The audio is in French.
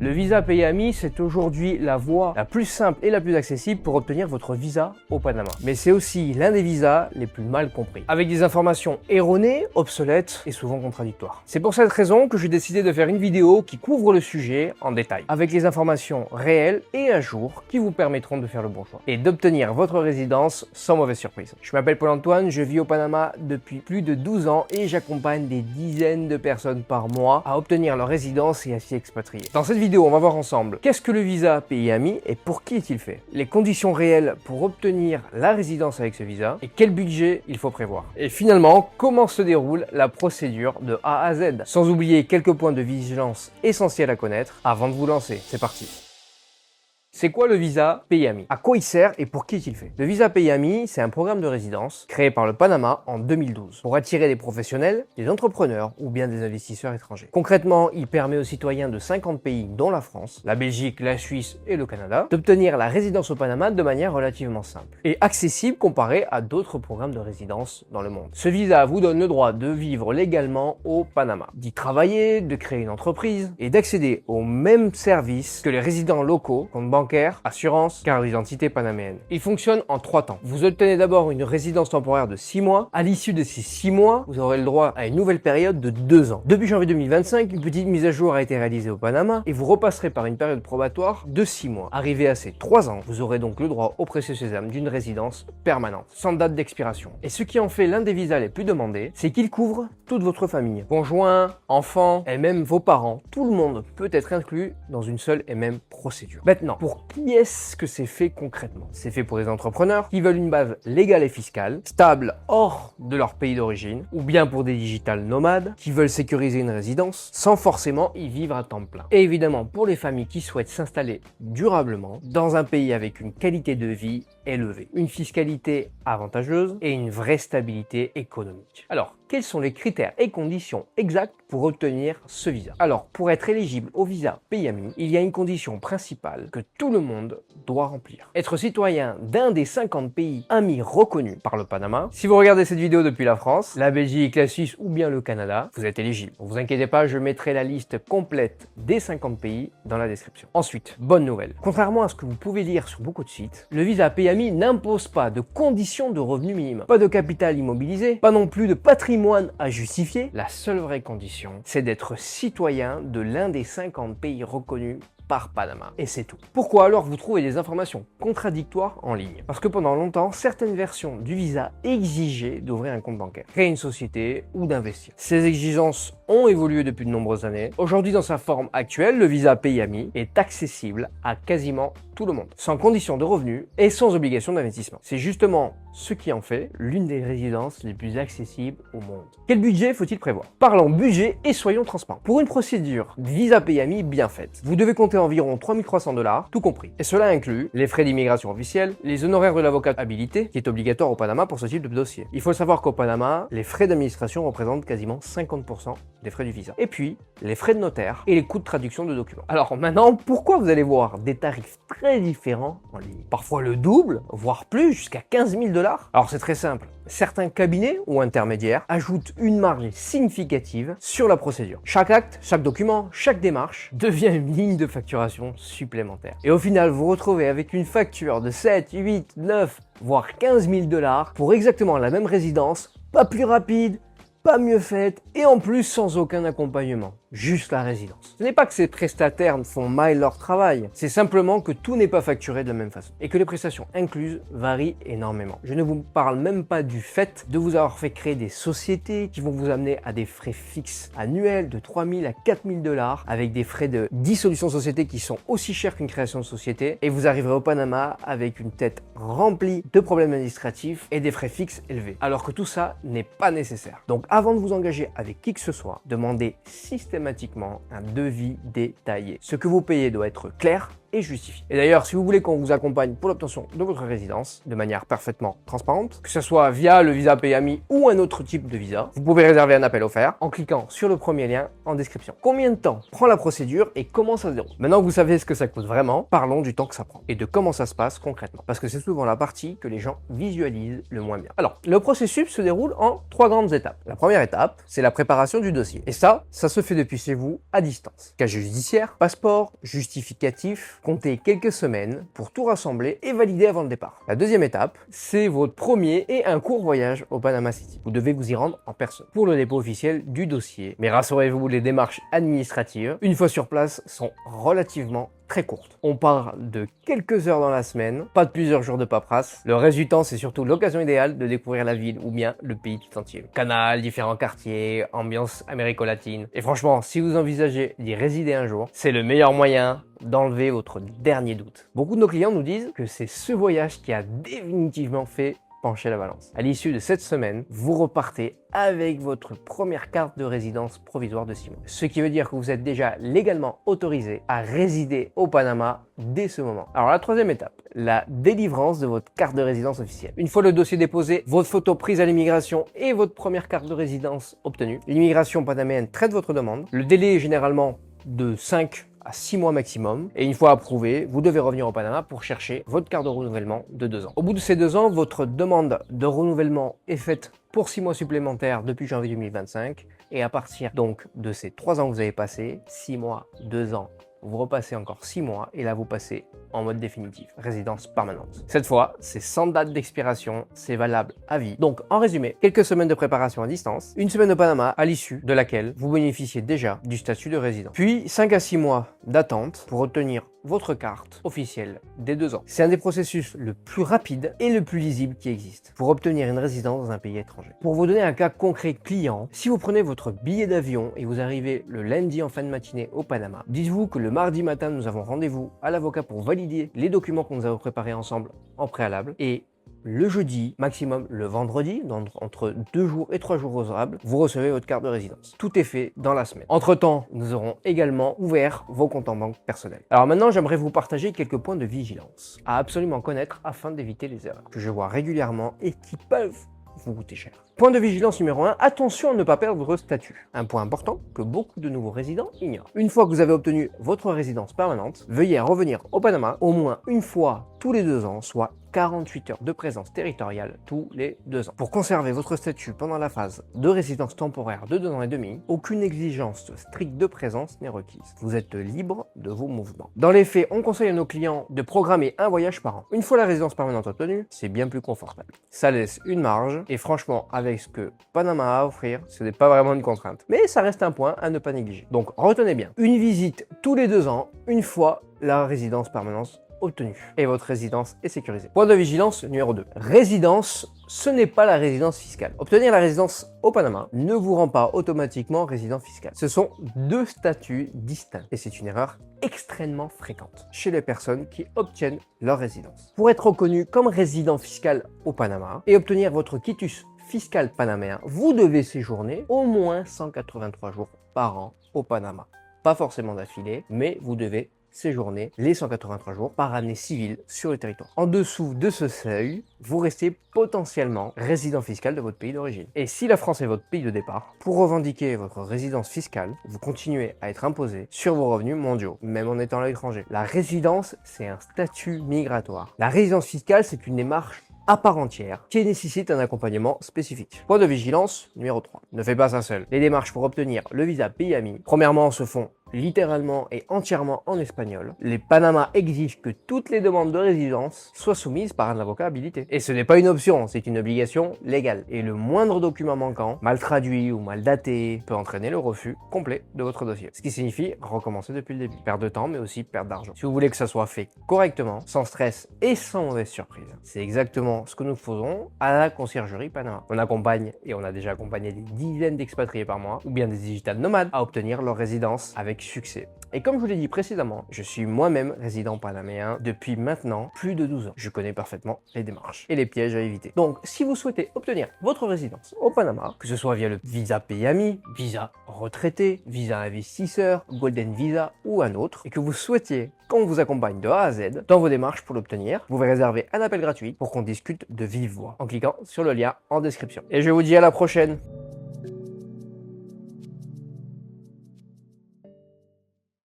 Le visa PayAmi, c'est aujourd'hui la voie la plus simple et la plus accessible pour obtenir votre visa au Panama. Mais c'est aussi l'un des visas les plus mal compris, avec des informations erronées, obsolètes et souvent contradictoires. C'est pour cette raison que j'ai décidé de faire une vidéo qui couvre le sujet en détail, avec les informations réelles et à jour qui vous permettront de faire le bon choix et d'obtenir votre résidence sans mauvaise surprise. Je m'appelle Paul-Antoine, je vis au Panama depuis plus de 12 ans et j'accompagne des dizaines de personnes par mois à obtenir leur résidence et à s'y expatrier. Dans cette vidéo, on va voir ensemble qu'est-ce que le visa PayAmi et pour qui est-il fait, les conditions réelles pour obtenir la résidence avec ce visa et quel budget il faut prévoir. Et finalement, comment se déroule la procédure de A à Z, sans oublier quelques points de vigilance essentiels à connaître avant de vous lancer. C'est parti. C'est quoi le visa PayAmi? À quoi il sert et pour qui est-il fait? Le visa PayAmi, c'est un programme de résidence créé par le Panama en 2012 pour attirer des professionnels, des entrepreneurs ou bien des investisseurs étrangers. Concrètement, il permet aux citoyens de 50 pays, dont la France, la Belgique, la Suisse et le Canada, d'obtenir la résidence au Panama de manière relativement simple et accessible comparé à d'autres programmes de résidence dans le monde. Ce visa vous donne le droit de vivre légalement au Panama, d'y travailler, de créer une entreprise et d'accéder aux mêmes services que les résidents locaux, compte bancaire, assurance, carte d'identité panaméenne. Il fonctionne en 3 temps. Vous obtenez d'abord une résidence temporaire de 6 mois. À l'issue de ces 6 mois, vous aurez le droit à une nouvelle période de 2 ans. Depuis janvier 2025, une petite mise à jour a été réalisée au Panama et vous repasserez par une période probatoire de 6 mois. Arrivé à ces 3 ans, vous aurez donc le droit au précieux sésame d'une résidence permanente, sans date d'expiration. Et ce qui en fait l'un des visas les plus demandés, c'est qu'il couvre toute votre famille. Conjoints, enfants et même vos parents. Tout le monde peut être inclus dans une seule et même procédure. Maintenant, pour qui est-ce que c'est fait concrètement? C'est fait pour des entrepreneurs qui veulent une base légale et fiscale, stable hors de leur pays d'origine, ou bien pour des digital nomades qui veulent sécuriser une résidence sans forcément y vivre à temps plein. Et évidemment pour les familles qui souhaitent s'installer durablement dans un pays avec une qualité de vie élevée, une fiscalité avantageuse et une vraie stabilité économique. Alors, quels sont les critères et conditions exactes pour obtenir ce visa? Alors, pour être éligible au visa PayAmi, il y a une condition principale que tout le monde doit remplir. Être citoyen d'un des 50 pays amis reconnus par le Panama. Si vous regardez cette vidéo depuis la France, la Belgique, la Suisse ou bien le Canada, vous êtes éligible. Ne vous inquiétez pas, je mettrai la liste complète des 50 pays dans la description. Ensuite, bonne nouvelle. Contrairement à ce que vous pouvez lire sur beaucoup de sites, le visa PayAmi n'impose pas de conditions de revenu minimum. Pas de capital immobilisé, pas non plus de patrimoine à justifier. La seule vraie condition, c'est d'être citoyen de l'un des 50 pays reconnus par Panama. Et c'est tout. Pourquoi alors vous trouvez des informations contradictoires en ligne? Parce que pendant longtemps, certaines versions du visa exigeaient d'ouvrir un compte bancaire, créer une société ou d'investir. Ces exigences ont évolué depuis de nombreuses années. Aujourd'hui, dans sa forme actuelle, le visa PayAmi est accessible à quasiment tout le monde, sans condition de revenus et sans obligation d'investissement. C'est justement ce qui en fait l'une des résidences les plus accessibles au monde. Quel budget faut-il prévoir? Parlons budget et soyons transparents. Pour une procédure visa PayAmi bien faite, vous devez compter environ 3300 $, tout compris. Et cela inclut les frais d'immigration officiels, les honoraires de l'avocat habilité, qui est obligatoire au Panama pour ce type de dossier. Il faut savoir qu'au Panama, les frais d'administration représentent quasiment 50% des frais du visa. Et puis, les frais de notaire et les coûts de traduction de documents. Alors maintenant, pourquoi vous allez voir des tarifs très différents en ligne? Parfois le double, voire plus, jusqu'à 15 000 $. Alors c'est très simple. Certains cabinets ou intermédiaires ajoutent une marge significative sur la procédure. Chaque acte, chaque document, chaque démarche devient une ligne de facturation supplémentaire. Et au final, vous vous retrouvez avec une facture de 7, 8, 9, voire 15 000 $ pour exactement la même résidence, pas plus rapide, pas mieux faite et en plus sans aucun accompagnement. Juste la résidence. Ce n'est pas que ces prestataires font mal leur travail, c'est simplement que tout n'est pas facturé de la même façon et que les prestations incluses varient énormément. Je ne vous parle même pas du fait de vous avoir fait créer des sociétés qui vont vous amener à des frais fixes annuels de 3 000 à 4 000 $ avec des frais de dissolution de société qui sont aussi chers qu'une création de société et vous arriverez au Panama avec une tête remplie de problèmes administratifs et des frais fixes élevés. Alors que tout ça n'est pas nécessaire. Donc avant de vous engager avec qui que ce soit, demandez systématiquement un devis détaillé. Ce que vous payez doit être clair, et justifié. Et d'ailleurs, si vous voulez qu'on vous accompagne pour l'obtention de votre résidence de manière parfaitement transparente, que ce soit via le visa PAMI ou un autre type de visa, vous pouvez réserver un appel offert en cliquant sur le premier lien en description. Combien de temps prend la procédure et comment ça se déroule? Maintenant que vous savez ce que ça coûte vraiment, parlons du temps que ça prend et de comment ça se passe concrètement, parce que c'est souvent la partie que les gens visualisent le moins bien. Alors, le processus se déroule en 3 grandes étapes. La première étape, c'est la préparation du dossier. Et ça se fait depuis chez vous à distance. Casier judiciaire, passeport, justificatif, comptez quelques semaines pour tout rassembler et valider avant le départ. La deuxième étape, c'est votre premier et un court voyage au Panama City. Vous devez vous y rendre en personne pour le dépôt officiel du dossier. Mais rassurez-vous, les démarches administratives, une fois sur place, sont relativement très courte. On parle de quelques heures dans la semaine, pas de plusieurs jours de paperasse. Le reste du temps, c'est surtout l'occasion idéale de découvrir la ville ou bien le pays tout entier. Canal, différents quartiers, ambiance américo-latine. Et franchement, si vous envisagez d'y résider un jour, c'est le meilleur moyen d'enlever votre dernier doute. Beaucoup de nos clients nous disent que c'est ce voyage qui a définitivement fait pencher la balance. À l'issue de cette semaine, vous repartez avec votre première carte de résidence provisoire de 6 mois. Ce qui veut dire que vous êtes déjà légalement autorisé à résider au Panama dès ce moment. Alors la troisième étape, la délivrance de votre carte de résidence officielle. Une fois le dossier déposé, votre photo prise à l'immigration et votre première carte de résidence obtenue, l'immigration panaméenne traite votre demande. Le délai est généralement de 5 à 6 mois maximum. Et une fois approuvé, vous devez revenir au Panama pour chercher votre carte de renouvellement de 2 ans. Au bout de ces 2 ans, votre demande de renouvellement est faite pour 6 mois supplémentaires depuis janvier 2025. Et à partir donc de ces 3 ans que vous avez passé, 6 mois, 2 ans, vous repassez encore 6 mois et là vous passez en mode définitif, résidence permanente. Cette fois, c'est sans date d'expiration, c'est valable à vie. Donc en résumé, quelques semaines de préparation à distance, une semaine au Panama à l'issue de laquelle vous bénéficiez déjà du statut de résident. Puis 5 à 6 mois d'attente pour obtenir votre carte officielle des 2 ans. C'est un des processus le plus rapide et le plus lisible qui existe pour obtenir une résidence dans un pays étranger. Pour vous donner un cas concret client, si vous prenez votre billet d'avion et vous arrivez le lundi en fin de matinée au Panama, dites-vous que le mardi matin, nous avons rendez-vous à l'avocat pour valider les documents que nous avons préparés ensemble en préalable et le jeudi, maximum le vendredi, entre 2 jours et 3 jours ouvrables, vous recevez votre carte de résidence. Tout est fait dans la semaine. Entre-temps, nous aurons également ouvert vos comptes en banque personnels. Alors maintenant, j'aimerais vous partager quelques points de vigilance à absolument connaître afin d'éviter les erreurs que je vois régulièrement et qui peuvent vous coûter cher. Point de vigilance numéro 1, attention à ne pas perdre votre statut. Un point important que beaucoup de nouveaux résidents ignorent. Une fois que vous avez obtenu votre résidence permanente, veuillez revenir au Panama au moins une fois tous les 2 ans, soit 48 heures de présence territoriale tous les 2 ans. Pour conserver votre statut pendant la phase de résidence temporaire de 2 ans et demi, aucune exigence stricte de présence n'est requise. Vous êtes libre de vos mouvements. Dans les faits, on conseille à nos clients de programmer un voyage par an. Une fois la résidence permanente obtenue, c'est bien plus confortable. Ça laisse une marge et franchement, avec ce que Panama a à offrir, ce n'est pas vraiment une contrainte. Mais ça reste un point à ne pas négliger. Donc retenez bien, une visite tous les 2 ans, une fois la résidence permanente obtenue. Et votre résidence est sécurisée. Point de vigilance numéro 2. Résidence, ce n'est pas la résidence fiscale. Obtenir la résidence au Panama ne vous rend pas automatiquement résident fiscal. Ce sont 2 statuts distincts. Et c'est une erreur extrêmement fréquente chez les personnes qui obtiennent leur résidence. Pour être reconnu comme résident fiscal au Panama et obtenir votre quitus fiscal panaméen, vous devez séjourner au moins 183 jours par an au Panama. Pas forcément d'affilée, mais vous devez séjourner les 183 jours par année civile sur le territoire. En dessous de ce seuil, vous restez potentiellement résident fiscal de votre pays d'origine. Et si la France est votre pays de départ, pour revendiquer votre résidence fiscale, vous continuez à être imposé sur vos revenus mondiaux, même en étant à l'étranger. La résidence, c'est un statut migratoire. La résidence fiscale, c'est une démarche à part entière qui nécessite un accompagnement spécifique. Point de vigilance numéro 3. Ne faites pas ça seul. Les démarches pour obtenir le visa PAMI, premièrement, se font littéralement et entièrement en espagnol. Les Panama exigent que toutes les demandes de résidence soient soumises par un avocat habilité. Et ce n'est pas une option, c'est une obligation légale. Et le moindre document manquant, mal traduit ou mal daté, peut entraîner le refus complet de votre dossier. Ce qui signifie recommencer depuis le début. Perte de temps, mais aussi perte d'argent. Si vous voulez que ça soit fait correctement, sans stress et sans mauvaise surprise, c'est exactement ce que nous faisons à la conciergerie Panama. On accompagne, et on a déjà accompagné des dizaines d'expatriés par mois, ou bien des digital nomades, à obtenir leur résidence avec avec succès. Et comme je vous l'ai dit précédemment, je suis moi-même résident panaméen depuis maintenant plus de 12 ans. Je connais parfaitement les démarches et les pièges à éviter. Donc, si vous souhaitez obtenir votre résidence au Panama, que ce soit via le visa PAMI, visa retraité, visa investisseur, Golden Visa ou un autre, et que vous souhaitiez qu'on vous accompagne de A à Z dans vos démarches pour l'obtenir, vous pouvez réserver un appel gratuit pour qu'on discute de vive voix en cliquant sur le lien en description. Et je vous dis à la prochaine.